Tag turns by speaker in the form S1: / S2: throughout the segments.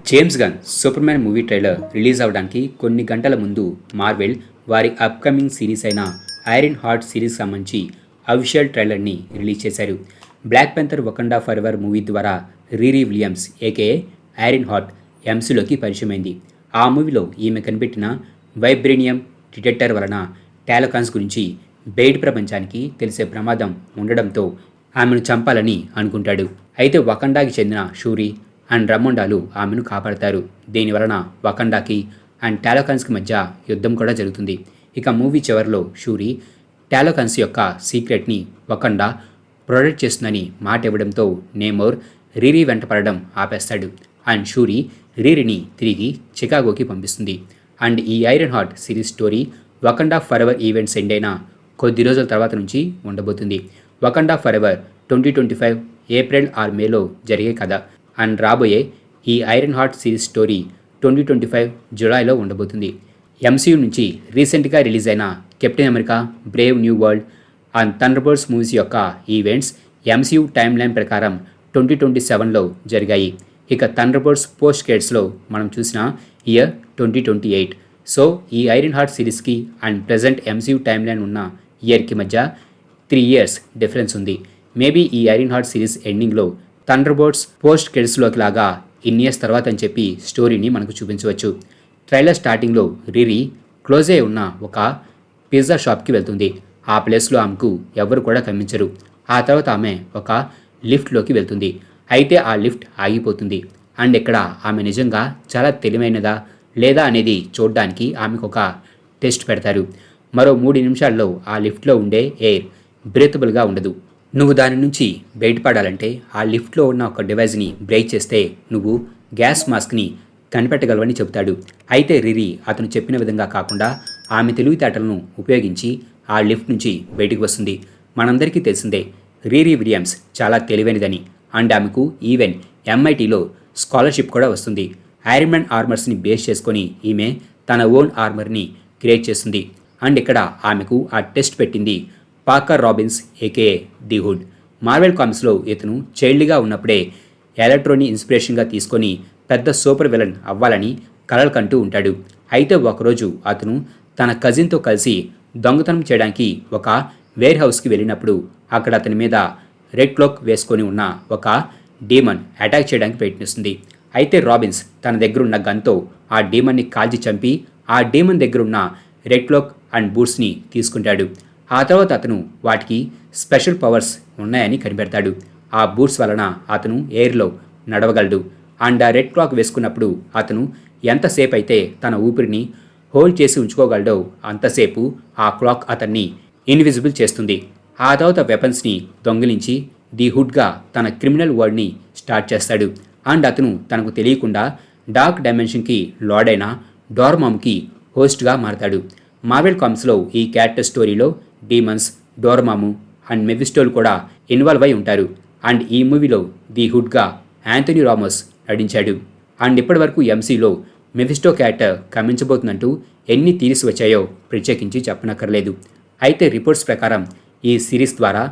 S1: James Gunn Superman movie trailer release అవడానికి కొన్ని గంటల ముందు మార్వెల్ వారి అప్కమింగ్ సిరీస్ అయిన ఐరన్ హార్ట్ సిరీస్ సంబంధించి అఫీషియల్ ట్రైలర్ని రిలీజ్ చేశారు. Black Panther Wakanda forever movie ద్వారా Riri Williams AKA Iron Heart ఎంసీలోకి పరిచయమైంది. ఆ మూవీలో ఈమె కనిపెట్టిన వైబ్రేనియం డిటెక్టర్ వలన టాలోకాన్స్ గురించి బయట ప్రపంచానికి తెలిసే ప్రమాదం ఉండడంతో ఆమెను చంపాలని అనుకుంటాడు. అయితే వకండాకి చెందిన షూరీ అండ్ రమొండాలు ఆమెను కాపాడతారు. దీనివలన వకండాకి అండ్ టాలోకాన్స్కి మధ్య యుద్ధం కూడా జరుగుతుంది. ఇక మూవీ చివరిలో షూరీ టాలోకాన్స్ యొక్క సీక్రెట్ని వకండా ప్రొటెక్ట్ చేస్తుందని మాట ఇవ్వడంతో నేమోర్ రీరీ వెంట పడడం ఆపేస్తాడు. అండ్ షూరీ రీరీని తిరిగి చికాగోకి పంపిస్తుంది. అండ్ ఈ Iron Heart series story Wakanda forever events end అయిన కొద్ది రోజుల తర్వాత నుంచి ఉండబోతుంది. Wakanda forever 2025 April or మేలో జరిగే కథ. అండ్ రాబోయే ఈ ఐరన్ హార్ట్ సిరీస్ స్టోరీ 2025 జులైలో ఉండబోతుంది. ఎంసీయూ నుంచి రీసెంట్గా రిలీజ్ అయిన Captain America Brave New World and Thunderbolts movies యొక్క ఈవెంట్స్ ఎంసీయూ టైమ్ లైన్ ప్రకారం 2027లో జరిగాయి. ఇక థండర్బోల్ట్స్ పోస్ట్ క్రెడిట్స్లో మనం చూసిన ఇయర్ 2028. సో ఈ ఐరన్ హార్ట్ సిరీస్కి and present MCU timeline ఉన్న ఇయర్కి మధ్య 3 years డిఫరెన్స్ ఉంది. మేబీ ఈ ఐరన్ హార్ట్ సిరీస్ ఎండింగ్లో థండర్బోల్ట్స్ పోస్ట్ క్రెడిట్స్లోకి లాగా ఇన్ ఇయర్స్ తర్వాత అని చెప్పి స్టోరీని మనకు చూపించవచ్చు. ట్రైలర్ స్టార్టింగ్లో రీరీ క్లోజ్ అయి ఉన్న ఒక పిజ్జా షాప్కి వెళ్తుంది. ఆ ప్లేస్లో ఆమెకు ఎవరు కూడా కనిపించరు. ఆ తర్వాత ఆమె ఒక లిఫ్ట్లోకి వెళ్తుంది. అయితే ఆ లిఫ్ట్ ఆగిపోతుంది. అండ్ ఇక్కడ ఆమె నిజంగా చాలా తెలివైనదా లేదా అనేది చూడడానికి ఆమెకు ఒక టెస్ట్ పెడతారు. మరో 3 నిమిషాల్లో ఆ లిఫ్ట్లో ఉండే ఎయిర్ బ్రీతబుల్గా ఉండదు. నువ్వు దాని నుంచి బయటపడాలంటే ఆ లిఫ్ట్లో ఉన్న ఒక డివైస్ని బ్రేక్ చేస్తే నువ్వు గ్యాస్ మాస్క్ని కనిపెట్టగలవని చెబుతాడు. అయితే రిరీ అతను చెప్పిన విధంగా కాకుండా ఆమె తెలివితేటలను ఉపయోగించి ఆ లిఫ్ట్ నుంచి బయటకు వస్తుంది. మనందరికీ తెలిసిందే రీరీ విలియమ్స్ చాలా తెలివైనదని. అండ్ ఆమెకు ఈవెన్ ఎంఐటీలో స్కాలర్షిప్ కూడా వస్తుంది. ఐరన్ మ్యాన్ ఆర్మర్స్ని బేస్ చేసుకొని ఈమె తన ఓన్ ఆర్మర్ని క్రియేట్ చేస్తుంది. అండ్ ఇక్కడ ఆమెకు ఆ టెస్ట్ పెట్టింది Parker Robbins AKA the Hood. Marvel కామిక్స్లో ఇతను చైల్డ్గా ఉన్నప్పుడే ఎలక్ట్రోని ఇన్స్పిరేషన్గా తీసుకొని పెద్ద సూపర్ విలన్ అవ్వాలని కలలు కంటూ ఉంటాడు. అయితే ఒకరోజు అతను తన కజిన్తో కలిసి దొంగతనం చేయడానికి ఒక వేర్ హౌస్కి వెళ్ళినప్పుడు అక్కడ అతని మీద రెడ్ క్లోక్ వేసుకొని ఉన్న ఒక డీమన్ అటాక్ చేయడానికి ప్రయత్నిస్తుంది. అయితే రాబిన్స్ తన దగ్గరున్న గన్తో ఆ డీమన్ని కాల్చి చంపి ఆ డీమన్ దగ్గరున్న రెడ్ క్లోక్ అండ్ బూట్స్ని తీసుకుంటాడు. ఆ తర్వాత అతను వాటికి స్పెషల్ పవర్స్ ఉన్నాయని కనిపెడతాడు. ఆ బూట్స్ వలన అతను ఎయిర్లో నడవగలడు. అండ్ ఆ రెడ్ క్లాక్ వేసుకున్నప్పుడు అతను ఎంతసేపు అయితే తన ఊపిరిని హోల్డ్ చేసి ఉంచుకోగలడో అంతసేపు ఆ క్లాక్ అతన్ని ఇన్విజిబుల్ చేస్తుంది. ఆ తర్వాత వెపన్స్ని దొంగిలించి ది హుడ్గా తన క్రిమినల్ వరల్డ్ని స్టార్ట్ చేస్తాడు. అండ్ అతను తనకు తెలియకుండా డార్క్ డైమెన్షన్కి లార్డైన డోర్మామ్కి హోస్ట్గా మారతాడు. మార్వెల్ కామిక్స్లో ఈ క్యారెక్టర్ స్టోరీలో డీమన్స్, డోర్మాము అండ్ మెఫిస్టోలు కూడా ఇన్వాల్వ్ అయి ఉంటారు. అండ్ ఈ మూవీలో ది హుడ్గా యాంథనీ రామోస్ నటించాడు. అండ్ ఇప్పటివరకు ఎంసీలో మెఫిస్టో క్యారెక్టర్ కమించబోతుందంటూ ఎన్ని థీరీస్ వచ్చాయో ప్రత్యేకించి చెప్పనక్కర్లేదు. అయితే రిపోర్ట్స్ ప్రకారం ఈ సిరీస్ ద్వారా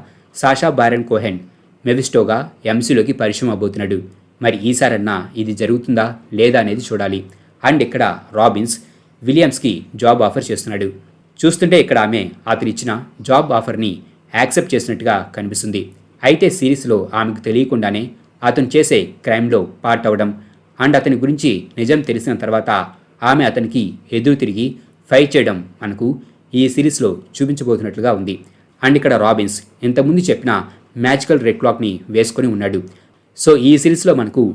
S1: సాషా బారన్ కోహెన్ మెఫిస్టోగా ఎంసీలోకి పరిచయం అవబోతున్నాడు. మరి ఈసారన్నా ఇది జరుగుతుందా లేదా అనేది చూడాలి. అండ్ ఇక్కడ రాబిన్స్ విలియమ్స్కి జాబ్ ఆఫర్ చేస్తున్నాడు. చూస్తుంటే ఇక్కడ ఆమె అతనిచ్చిన జాబ్ ఆఫర్ని యాక్సెప్ట్ చేసినట్టుగా కనిపిస్తుంది. అయితే సిరీస్లో ఆమెకు తెలియకుండానే అతను చేసే క్రైమ్లో పార్ట్ అవ్వడం అండ్ అతని గురించి నిజం తెలిసిన తర్వాత ఆమె అతనికి ఎదురు తిరిగి ఫైట్ చేయడం మనకు ఈ సిరీస్లో చూపించబోతున్నట్లుగా ఉంది. అండ్ ఇక్కడ రాబిన్స్ ఇంతకుముందు చెప్పిన మ్యాజికల్ రెడ్ క్లాక్ని వేసుకొని ఉన్నాడు. సో ఈ సిరీస్లో మనకు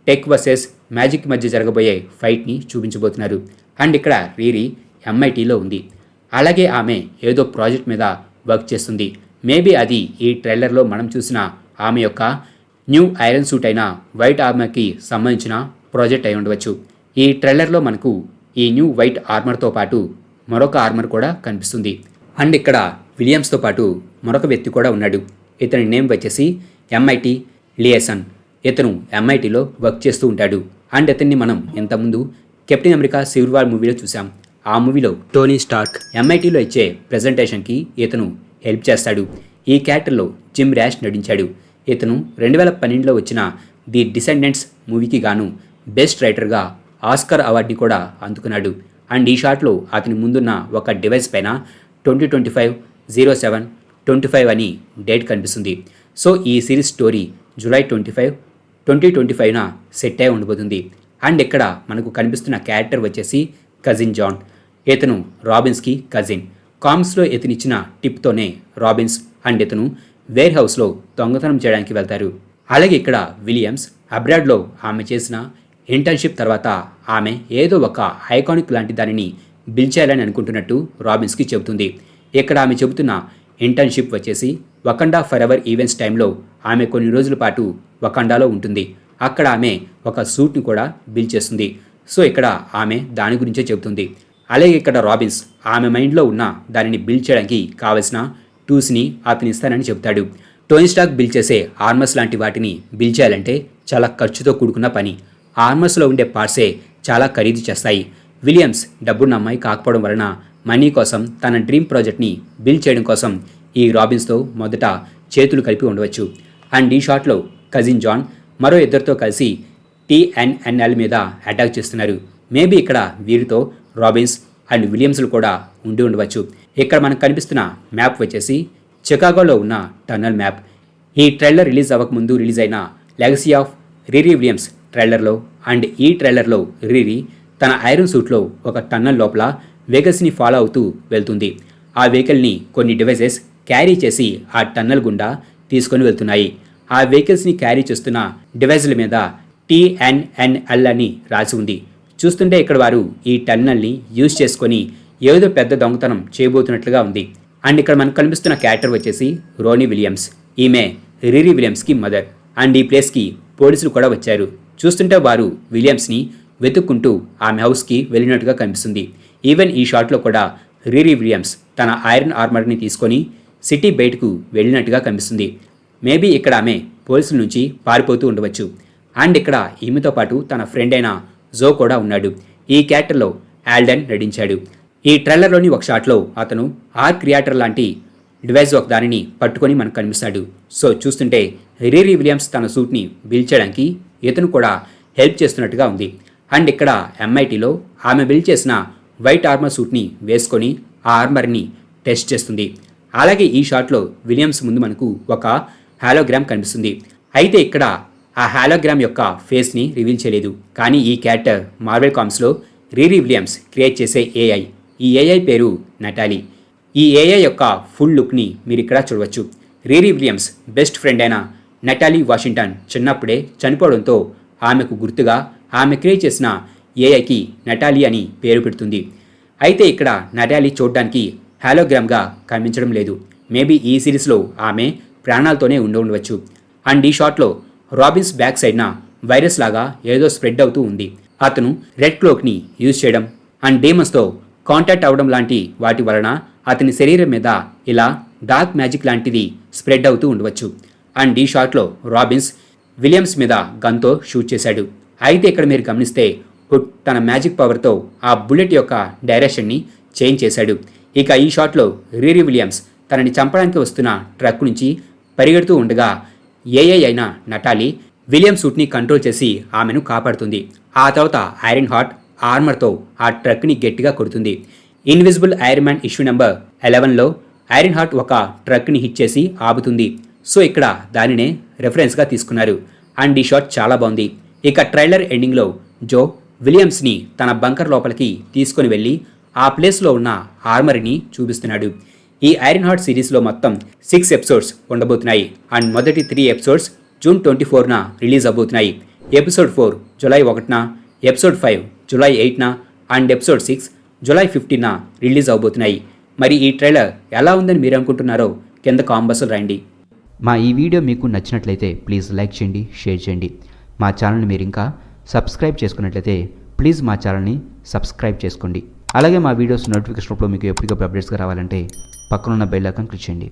S1: టెక్ వర్సెస్ మ్యాజిక్ మధ్య జరగబోయే ఫైట్ని చూపించబోతున్నారు. అండ్ ఇక్కడ రీరీ ఎంఐటీలో ఉంది. అలాగే ఆమె ఏదో ప్రాజెక్ట్ మీద వర్క్ చేస్తుంది. మేబీ అది ఈ ట్రైలర్లో మనం చూసిన ఆమె యొక్క న్యూ ఐరన్ సూట్ అయిన వైట్ ఆర్మర్కి సంబంధించిన ప్రాజెక్ట్ అయి ఉండవచ్చు. ఈ ట్రైలర్లో మనకు ఈ న్యూ వైట్ ఆర్మర్తో పాటు మరొక ఆర్మర్ కూడా కనిపిస్తుంది. అండ్ ఇక్కడ విలియమ్స్తో పాటు మరొక వ్యక్తి కూడా ఉన్నాడు. ఇతని నేమ్ వచ్చేసి ఎంఐటీ లియేసన్. ఇతను ఎంఐటీలో వర్క్ చేస్తూ ఉంటాడు. అండ్ ఇతన్ని మనం ఇంతకుముందు కెప్టెన్ అమెరికా సివిల్ వార్ మూవీలో చూసాం. ఆ మూవీలో టోనీ స్టార్క్ ఎంఐటీలో ఇచ్చే ప్రెజెంటేషన్కి ఇతను హెల్ప్ చేస్తాడు. ఈ క్యారెక్టర్లో జిమ్ ర్యాష్ నటించాడు. ఇతను 2012లో వచ్చిన ది డిసెండెంట్స్ మూవీకి గాను బెస్ట్ రైటర్గా ఆస్కార్ అవార్డుని కూడా అందుకున్నాడు. అండ్ ఈ షాట్లో అతని ముందున్న ఒక డివైస్ పైన 2025-07-25 అని డేట్ కనిపిస్తుంది. సో ఈ సిరీస్ స్టోరీ జూలై 25, 2025న సెట్ అయి ఉండబోతుంది. అండ్ ఇక్కడ మనకు కనిపిస్తున్న క్యారెక్టర్ వచ్చేసి కజిన్ జాన్. ఇతను రాబిన్స్కి కజిన్. కామిక్స్లో ఇతనిచ్చిన టిప్తోనే రాబిన్స్ అండ్ ఇతను వేర్ హౌస్లో దొంగతనం చేయడానికి వెళ్తారు. అలాగే ఇక్కడ విలియమ్స్ అబ్రాడ్లో ఆమె చేసిన ఇంటర్న్షిప్ తర్వాత ఆమె ఏదో ఒక ఐకానిక్ లాంటి దానిని బిల్డ్ చేయాలని అనుకుంటున్నట్టు రాబిన్స్కి చెబుతుంది. ఇక్కడ ఆమె చెబుతున్న ఇంటర్న్షిప్ వచ్చేసి వకండా ఫర్ ఎవర్ ఈవెంట్స్ టైంలో ఆమె కొన్ని రోజుల పాటు వకండాలో ఉంటుంది. అక్కడ ఆమె ఒక సూట్ని కూడా బిల్డ్ చేస్తుంది. సో ఇక్కడ ఆమె దాని గురించే చెబుతుంది. అలాగే ఇక్కడ రాబిన్స్ ఆమె మైండ్లో ఉన్న దానిని బిల్డ్ చేయడానికి కావలసిన టూల్స్ని అతను ఇస్తానని చెబుతాడు. టోనీ స్టార్క్ బిల్డ్ చేసే ఆర్మర్స్ లాంటి వాటిని బిల్డ్ చేయాలంటే చాలా ఖర్చుతో కూడుకున్న పని. ఆ ఆర్మర్స్లో ఉండే పార్ట్సే చాలా ఖరీదు చేస్తాయి. విలియమ్స్ డబ్బున్న అమ్మాయి కాకపోవడం వలన మనీ కోసం తన డ్రీమ్ ప్రాజెక్ట్ని బిల్డ్ చేయడం కోసం ఈ రాబిన్స్తో మొదట చేతులు కలిపి ఉండవచ్చు. అండ్ ఈ షాట్లో కజిన్ జాన్ మరో ఇద్దరితో కలిసి TNNL మీద అటాక్ చేస్తున్నారు. మేబీ ఇక్కడ వీరితో రాబిన్స్ అండ్ విలియమ్స్లు కూడా ఉండి ఉండవచ్చు. ఇక్కడ మనకు కనిపిస్తున్న మ్యాప్ వచ్చేసి చికాగోలో ఉన్న టన్నల్ మ్యాప్. ఈ ట్రైలర్ రిలీజ్ అవ్వకముందు రిలీజ్ అయిన లెగసీ ఆఫ్ రీరీ విలియమ్స్ ట్రైలర్లో అండ్ ఈ ట్రైలర్లో రీరీ తన ఐరన్ సూట్లో ఒక టన్నల్ లోపల వెహికల్స్ని ఫాలో అవుతూ వెళ్తుంది. ఆ వెహికల్ని కొన్ని డివైసెస్ క్యారీ చేసి ఆ టన్నల్ గుండా తీసుకొని వెళ్తున్నాయి. ఆ వెహికల్స్ని క్యారీ చేస్తున్న డివైజుల మీద TNNL అని రాసి ఉంది. చూస్తుంటే ఇక్కడ వారు ఈ టన్నల్ని యూజ్ చేసుకొని ఏదో పెద్ద దొంగతనం చేయబోతున్నట్లుగా ఉంది. అండ్ ఇక్కడ మనకు కనిపిస్తున్న క్యారెక్టర్ వచ్చేసి రోనీ విలియమ్స్. ఈమె రీరీ విలియమ్స్కి మదర్. అండ్ ఈ ప్లేస్కి పోలీసులు కూడా వచ్చారు. చూస్తుంటే వారు విలియమ్స్ని వెతుక్కుంటూ ఆమె హౌస్కి వెళ్ళినట్టుగా కనిపిస్తుంది. ఈవెన్ ఈ షాట్లో కూడా రీరీ విలియమ్స్ తన ఐరన్ ఆర్మర్ని తీసుకొని సిటీ బయటకు వెళ్ళినట్టుగా కనిపిస్తుంది. మేబీ ఇక్కడ ఆమె పోలీసుల నుంచి పారిపోతూ ఉండవచ్చు. అండ్ ఇక్కడ ఈమెతో పాటు తన ఫ్రెండ్ అయిన జో కూడా ఉన్నాడు. ఈ క్యారెక్టర్లో ఆల్డెన్ నటించాడు. ఈ ట్రైలర్లోని ఒక షాట్లో అతను ఆర్క్ రియాక్టర్ లాంటి డివైస్ ఒక దానిని పట్టుకొని మనకు కనిపిస్తాడు. సో చూస్తుంటే రీరీ విలియమ్స్ తన సూట్ని బిల్డ్ చేయడానికి ఇతను కూడా హెల్ప్ చేస్తున్నట్టుగా ఉంది. అండ్ ఇక్కడ MITలో ఆమె బిల్డ్ చేసిన వైట్ ఆర్మర్ సూట్ని వేసుకొని ఆ ఆర్మర్ని టెస్ట్ చేస్తుంది. అలాగే ఈ షాట్లో విలియమ్స్ ముందు మనకు ఒక హాలోగ్రామ్ కనిపిస్తుంది. అయితే ఇక్కడ ఆ హాలోగ్రామ్ యొక్క ఫేస్ని రివీల్ చేయలేదు. కానీ ఈ క్యారెక్టర్ మార్వెల్ కామిక్స్లో రీరీ విలియమ్స్ క్రియేట్ చేసే AI. ఈ AI పేరు నటాలీ. ఈ AI యొక్క ఫుల్ లుక్ని మీరు ఇక్కడ చూడవచ్చు. రీరీ విలియమ్స్ బెస్ట్ ఫ్రెండ్ అయిన నటాలీ వాషింగ్టన్ చిన్నప్పుడే చనిపోవడంతో ఆమెకు గుర్తుగా ఆమె క్రియేట్ చేసిన AIకి నటాలీ అని పేరు పెడుతుంది. అయితే ఇక్కడ నటాలీ చూడడానికి హాలోగ్రామ్గా కనిపించడం లేదు. మేబీ ఈ సిరీస్లో ఆమె ప్రాణాలతోనే ఉండవచ్చు. అండ్ ఈ షాట్లో రాబిన్స్ బ్యాక్ సైడ్న వైరస్ లాగా ఏదో స్ప్రెడ్ అవుతూ ఉంది. అతను రెడ్ క్లోక్ని యూజ్ చేయడం అండ్ డేమన్స్తో కాంటాక్ట్ అవ్వడం లాంటి వాటి వలన అతని శరీరం మీద ఇలా డార్క్ మ్యాజిక్ లాంటిది స్ప్రెడ్ అవుతూ ఉండవచ్చు. అండ్ ఈ షాట్లో రాబిన్స్ విలియమ్స్ మీద గన్తో షూట్ చేశాడు. అయితే ఇక్కడ మీరు గమనిస్తే హుడ్ తన మ్యాజిక్ పవర్తో ఆ బుల్లెట్ యొక్క డైరెక్షన్ని చేంజ్ చేశాడు. ఇక ఈ షాట్లో రీరీ విలియమ్స్ తనని చంపడానికి వస్తున్న ట్రక్ నుంచి పరిగెడుతూ ఉండగా AI అయిన నటాలీ విలియమ్స్ సూట్ని కంట్రోల్ చేసి ఆమెను కాపాడుతుంది. ఆ తర్వాత ఐరన్ హార్ట్ ఆర్మర్తో ఆ ట్రక్ని గట్టిగా కొడుతుంది. Invisible Iron Man issue number 11లో ఐరన్ హార్ట్ ఒక ట్రక్ని హిట్ చేసి ఆపుతుంది. సో ఇక్కడ దానినే రెఫరెన్స్గా తీసుకున్నారు. అండ్ ఈ షాట్ చాలా బాగుంది. ఇక ట్రైలర్ ఎండింగ్లో జో విలియమ్స్ని తన బంకర్ లోపలికి తీసుకొని వెళ్ళి ఆ ప్లేస్లో ఉన్న ఆర్మర్ని చూపిస్తున్నాడు. ఈ ఐరన్ హార్ట్ సిరీస్లో మొత్తం 6 ఎపిసోడ్స్ ఉండబోతున్నాయి. అండ్ మొదటి 3 ఎపిసోడ్స్ జూన్ 24న రిలీజ్ అవబోతున్నాయి. ఎపిసోడ్ 4 జూలై 1న, ఎపిసోడ్ 5 జూలై 8న అండ్ ఎపిసోడ్ 6 జూలై 15న రిలీజ్ అవబోతున్నాయి. మరి ఈ ట్రైలర్ ఎలా ఉందని మీరు అనుకుంటున్నారో కింద కామెంట్స్లో రాయండి.
S2: మా ఈ వీడియో మీకు నచ్చినట్లయితే ప్లీజ్ లైక్ చేయండి, షేర్ చేయండి. మా ఛానల్ని మీరు ఇంకా సబ్స్క్రైబ్ చేసుకున్నట్లయితే ప్లీజ్ మా ఛానల్ని సబ్స్క్రైబ్ చేసుకోండి. అలాగే మా వీడియోస్ నోటిఫికేషన్ రూపంలో మీకు ఎప్పటికప్పుడు అప్డేట్స్గా రావాలంటే పక్కనున్న బెల్ ఐకాన్ క్లిక్ చేయండి.